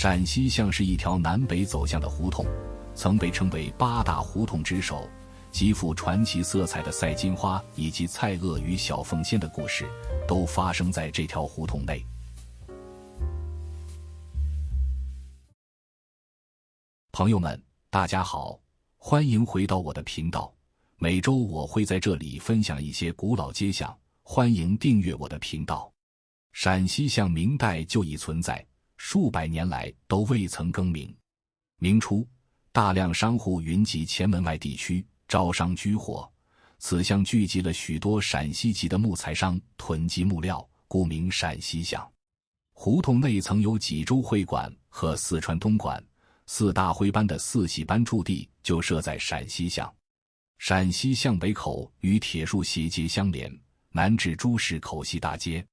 陕西巷是一条南北走向的胡同，曾被称为八大胡同之首。极富传奇色彩的赛金花以及蔡锷与小凤仙的故事都发生在这条胡同内。朋友们，大家好，欢迎回到我的频道。每周我会在这里分享一些古老街巷，欢迎订阅我的频道。陕西巷明代就已存在，数百年来都未曾更名。明初，大量商户云集前门外地区，招商居货，此巷聚集了许多陕西籍的木材商囤积木料，故名陕西巷。胡同内曾有济州会馆和四川东馆，四大徽班的四喜班驻地就设在陕西巷。陕西巷北口与铁树斜街相连，南至朱市口西大街。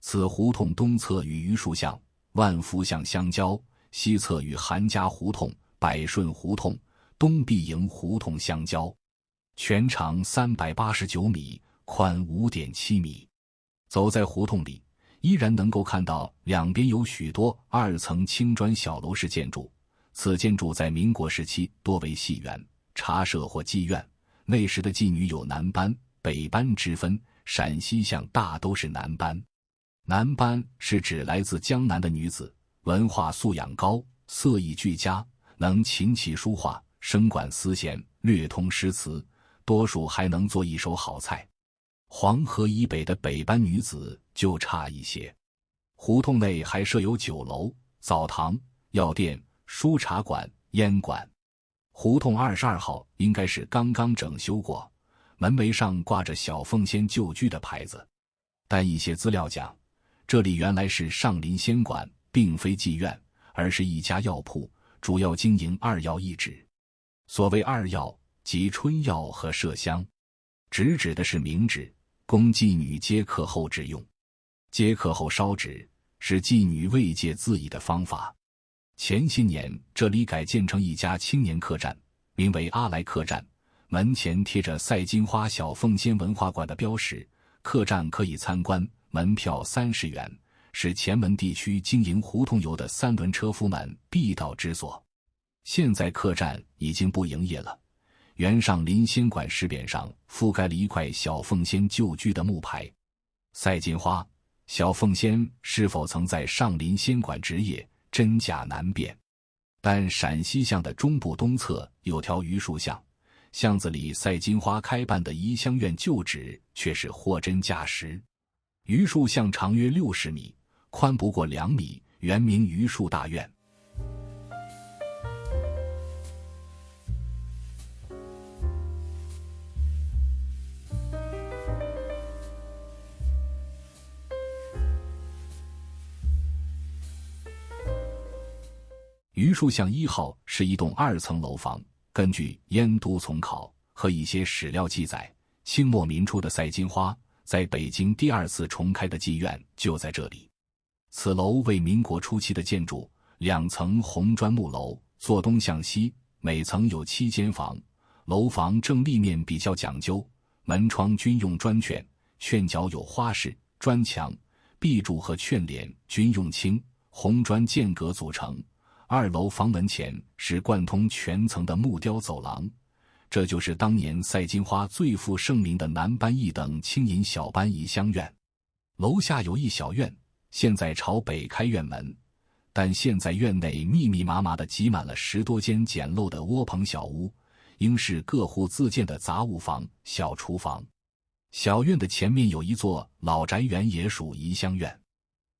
此胡同东侧与榆树巷、万福巷相交，西侧与韩家胡同、百顺胡同、东碧营胡同相交，全长389米，宽5.7米。走在胡同里，依然能够看到两边有许多2层青砖小楼式建筑，此建筑在民国时期多为戏园、茶社或妓院。那时的妓女有南班、北班之分，陕西巷大都是南班。南班是指来自江南的女子，文化素养高，色艺俱佳，能琴棋书画，声管丝弦，略通诗词，多数还能做一手好菜。黄河以北的北班女子就差一些。胡同内还设有酒楼、澡堂、药店、书茶馆、烟馆。胡同22号应该是刚刚整修过，门楣上挂着小凤仙旧居的牌子。但一些资料讲，这里原来是上林仙馆，并非妓院，而是一家药铺，主要经营二药一指。所谓二药，即春药和麝香。指的是明纸，供妓女接客后之用。接客后烧纸，是妓女慰藉自己的方法。前些年这里改建成一家青年客栈，名为阿来客栈，门前贴着赛金花小凤仙文化馆的标识，客栈可以参观，门票30元，是前门地区经营胡同游的3轮车夫们必到之所。现在客栈已经不营业了，原上林仙馆石匾上覆盖了一块小凤仙旧居的木牌。赛金花、小凤仙是否曾在上林仙馆执业，真假难辨。但陕西巷的中部东侧有条榆树巷，巷子里赛金花开办的怡香院旧址却是货真价实。榆树巷长约60米，宽不过2米，原名榆树大院。榆树巷1号是一栋2层楼房，根据燕都丛考和一些史料记载，清末民初的赛金花在北京第2次重开的妓院就在这里。此楼为民国初期的建筑，2层红砖木楼，坐东向西，每层有7间房，楼房正立面比较讲究，门窗均用砖券，券角有花饰，砖墙、壁柱和券帘均用青红砖间隔组成。2楼房门前是贯通全层的木雕走廊，这就是当年赛金花最负盛名的南班一等轻银小班怡香院。楼下有一小院，现在朝北开院门，但现在院内密密麻麻地挤满了10多间简陋的窝棚小屋，应是各户自建的杂物房、小厨房。小院的前面有一座老宅园，也属怡香院。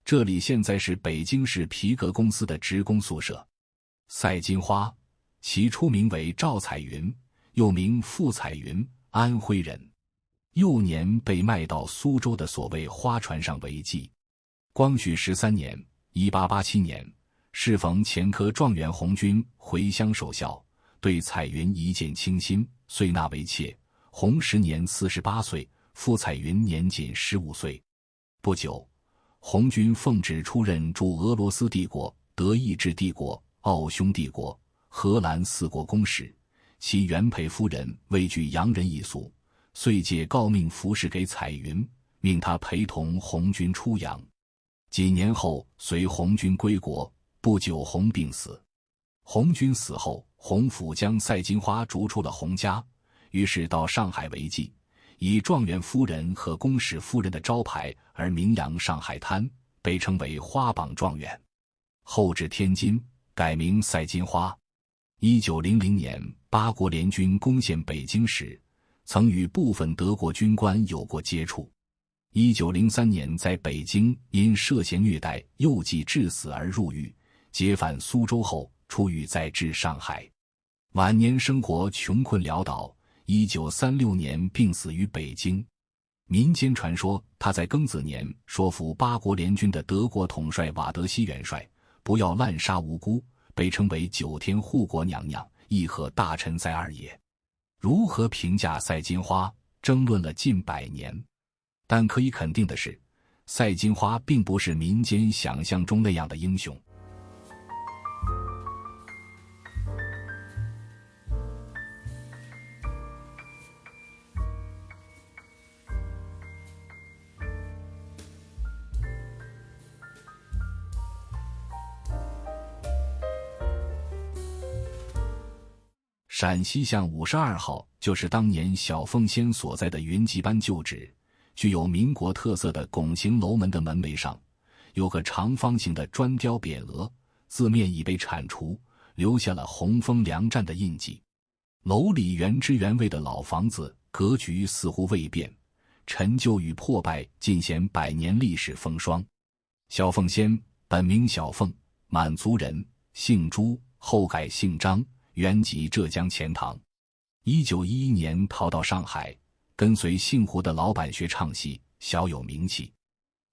这里现在是北京市皮革公司的职工宿舍。赛金花，其初名为赵彩云，又名傅彩云，安徽人。幼年被卖到苏州的所谓花船上为妓。光绪13年1887年，适逢前科状元红军回乡守孝，对彩云一见倾心，遂纳为妾。洪时年48岁，傅彩云年仅15岁。不久，红军奉旨出任驻俄罗斯帝国、德意志帝国、奥匈帝国、荷兰4国公使，其原配夫人畏惧洋人一俗，遂借诰命服侍给彩云，命他陪同红军出洋。几年后随红军归国，不久洪病死。洪军死后，洪府将赛金花逐出了洪家，于是到上海为妓，以状元夫人和公使夫人的招牌而名扬上海滩，被称为花榜状元。后至天津，改名赛金花。1900年八国联军攻陷北京时，曾与部分德国军官有过接触。1903年在北京因涉嫌虐待幼妓致死而入狱，解返苏州后出狱再至上海。晚年生活穷困潦倒，1936年病死于北京。民间传说他在庚子年说服八国联军的德国统帅瓦德西元帅不要滥杀无辜，被称为9天护国娘娘，亦和大臣赛二爷。如何评价赛金花，争论了近100年。但可以肯定的是，赛金花并不是民间想象中那样的英雄。陕西巷52号就是当年小凤仙所在的云集班旧址，具有民国特色的拱形楼门的门楣上有个长方形的砖雕匾额，字面已被铲除，留下了红枫梁战的印记。楼里原汁原味的老房子格局似乎未变，陈旧与破败尽显100年历史风霜。小凤仙本名小凤，满族人，姓朱，后改姓张，原籍浙江钱塘。1911年逃到上海，跟随姓胡的老板学唱戏，小有名气。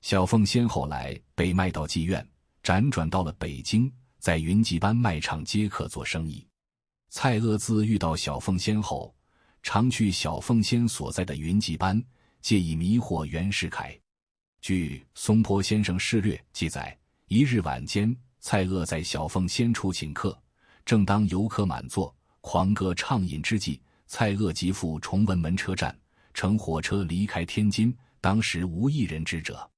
小凤仙后来被卖到妓院，辗转到了北京，在云集班卖唱接客做生意。蔡锷自遇到小凤仙后，常去小凤仙所在的云集班，借以迷惑袁世凯。据松坡先生事略记载，一日晚间，蔡锷在小凤仙处请客，正当游客满座，狂歌畅饮之际，蔡锷即赴崇文门车站，乘火车离开天津，当时无一人知者。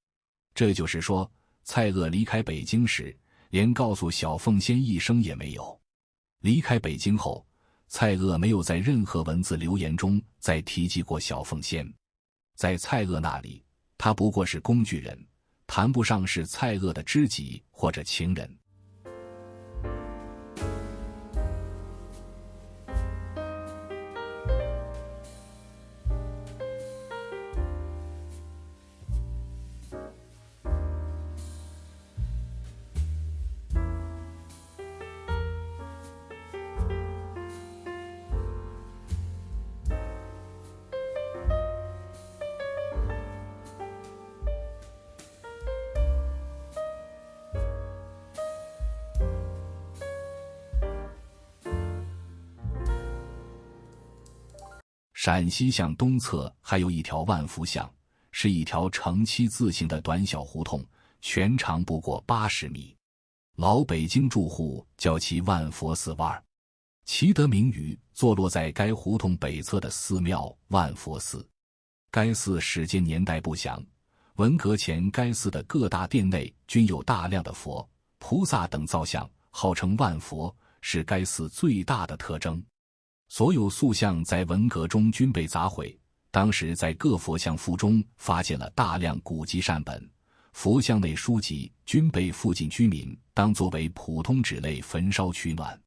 这就是说，蔡锷离开北京时，连告诉小凤仙一声也没有。离开北京后，蔡锷没有在任何文字留言中再提及过小凤仙。在蔡锷那里，他不过是工具人，谈不上是蔡锷的知己或者情人。陕西巷东侧还有一条万福巷，是一条呈7字形的短小胡同，全长不过80米。老北京住户叫其万佛寺洼，其得名于坐落在该胡同北侧的寺庙万佛寺。该寺始建年代不详，文革前该寺的各大殿内均有大量的佛、菩萨等造像，号称万佛，是该寺最大的特征。所有塑像在文革中均被砸毁，当时在各佛像腹中发现了大量古籍善本，佛像内书籍均被附近居民当作为普通纸类焚烧取暖。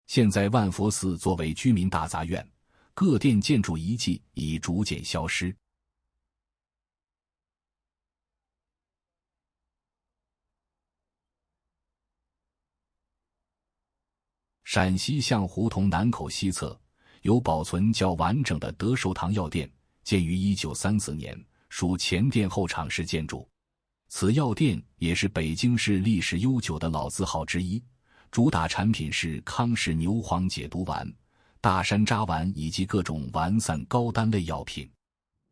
现在万佛寺作为居民大杂院，各殿建筑遗迹已逐渐消失。陕西巷胡同南口西侧有保存较完整的德寿堂药店，建于1934年，属前店后厂式建筑。此药店也是北京市历史悠久的老字号之一，主打产品是康氏牛黄解毒丸、大山楂丸以及各种丸散高单类药品。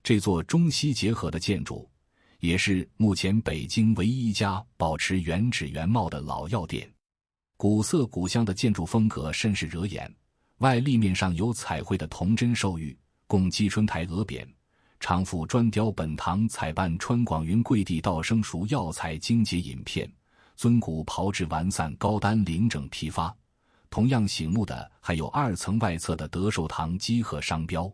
这座中西结合的建筑，也是目前北京唯一一家保持原址原貌的老药店。古色古香的建筑风格甚是惹眼，外立面上有彩绘的铜针授玉，供击春台额匾，常附砖雕本堂采办川广云桂地道生熟药材精节饮片，尊骨炮制完散，高单棂整批发。同样醒目的还有2层外侧的德寿堂基和商标。